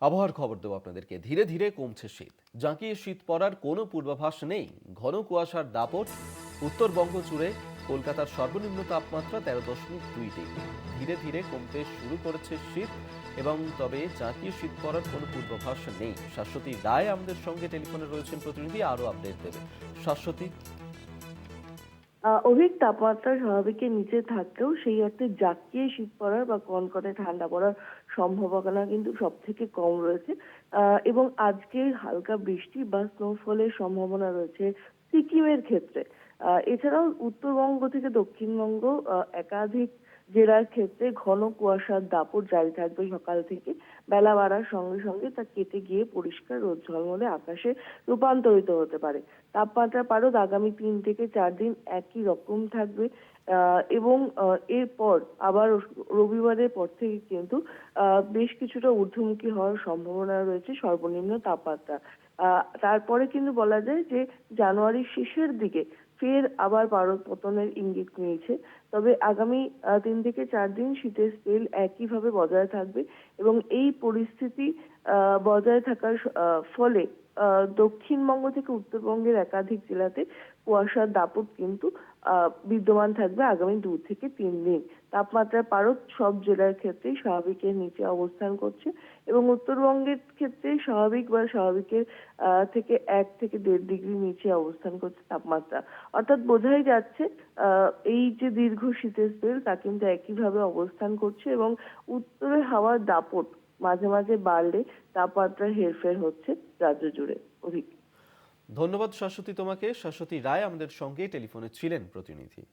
আবহাওয়ার খবর দেবো আপনাদেরকে। ধীরে ধীরে কমছে শীত, জাঁকিয়ে শীত পড়ার কোনো পূর্বাভাস নেই। ঘন কুয়াশার দাপট। উত্তরবঙ্গ জুড়ে কলকাতার সর্বনিম্ন তাপমাত্রা 13.2 ডিগ্রি। ধীরে ধীরে কমতে শুরু করেছে শীত, এবং তবে জাঁকিয়ে শীত পড়ার কোনো পূর্বাভাস নেই। শাশ্বতী রায় আমাদের সঙ্গে টেলিফোনে রয়েছেন প্রতিনিধি, আরো আপডেট দেবে। শাশ্বতী। অধিক তাপমাত্রা স্বাভাবিকের নিচে থাকলেও সেই অর্থে জাঁকিয়ে শীত পড়ার বা কনকনে ঠান্ডা পড়ার সম্ভাবনা কিন্তু সব থেকে কম রয়েছে। এবং আজকে হালকা বৃষ্টি বা স্নোফলের সম্ভাবনা রয়েছে সিকিমের ক্ষেত্রে। এছাড়াও উত্তরবঙ্গ থেকে দক্ষিণবঙ্গ একাধিক জেলার ক্ষেত্রে ঘন কুয়াশার দাপট জারি থাকবে সকাল থেকে। বেলা বাড়ার সঙ্গে সঙ্গে তা কেটে গিয়ে পরিষ্কার রোদ ঝলমলে আকাশে রূপান্তরিত হতে পারে। তাপমাত্রার পারদ আগামী 3 থেকে 4 দিন একই রকম থাকবে। এবং এরপর আবার রবিবারের পর থেকে কিন্তু বেশ কিছুটা ঊর্ধ্বমুখী হওয়ার সম্ভাবনা রয়েছে সর্বনিম্ন তাপমাত্রা। তারপরে কিন্তু বলা যায় যে জানুয়ারির শেষের দিকে ফের আবার পারদ পতনের ইঙ্গিত মিলছে। তবে আগামী 3 থেকে 4 দিন শীতের স্পেল একইভাবে বজায় থাকবে এবং এই পরিস্থিতি বজায় থাকার ফলে দক্ষিণবঙ্গ থেকে উত্তরবঙ্গের একাধিক জেলাতে কুয়াশার দাপট কিন্তু বিদ্যমান থাকবে আগামী 2 থেকে 3 দিন। তাপমাত্রার পারদ সব জেলার ক্ষেত্রেই স্বাভাবিকের নিচে অবস্থান করছে এবং উত্তরবঙ্গের ক্ষেত্রে স্বাভাবিক বা স্বাভাবিকের থেকে 1 থেকে 1.5 ডিগ্রি নিচে অবস্থান করছে তাপমাত্রা। অর্থাৎ বোঝাই যাচ্ছে এই যে দীর্ঘ শীতের স্পেল তা কিন্তু একইভাবে অবস্থান করছে এবং উত্তরে হাওয়ার দাপট মাঝে মাঝে বাড়লে তাপমাত্রার হেরফের হচ্ছে রাজ্য জুড়ে। অধিক। ধন্যবাদ শাশ্বতী তোমাকে। শাশ্বতী রায় আমাদের সঙ্গে টেলিফোনে ছিলেন প্রতিনিধি।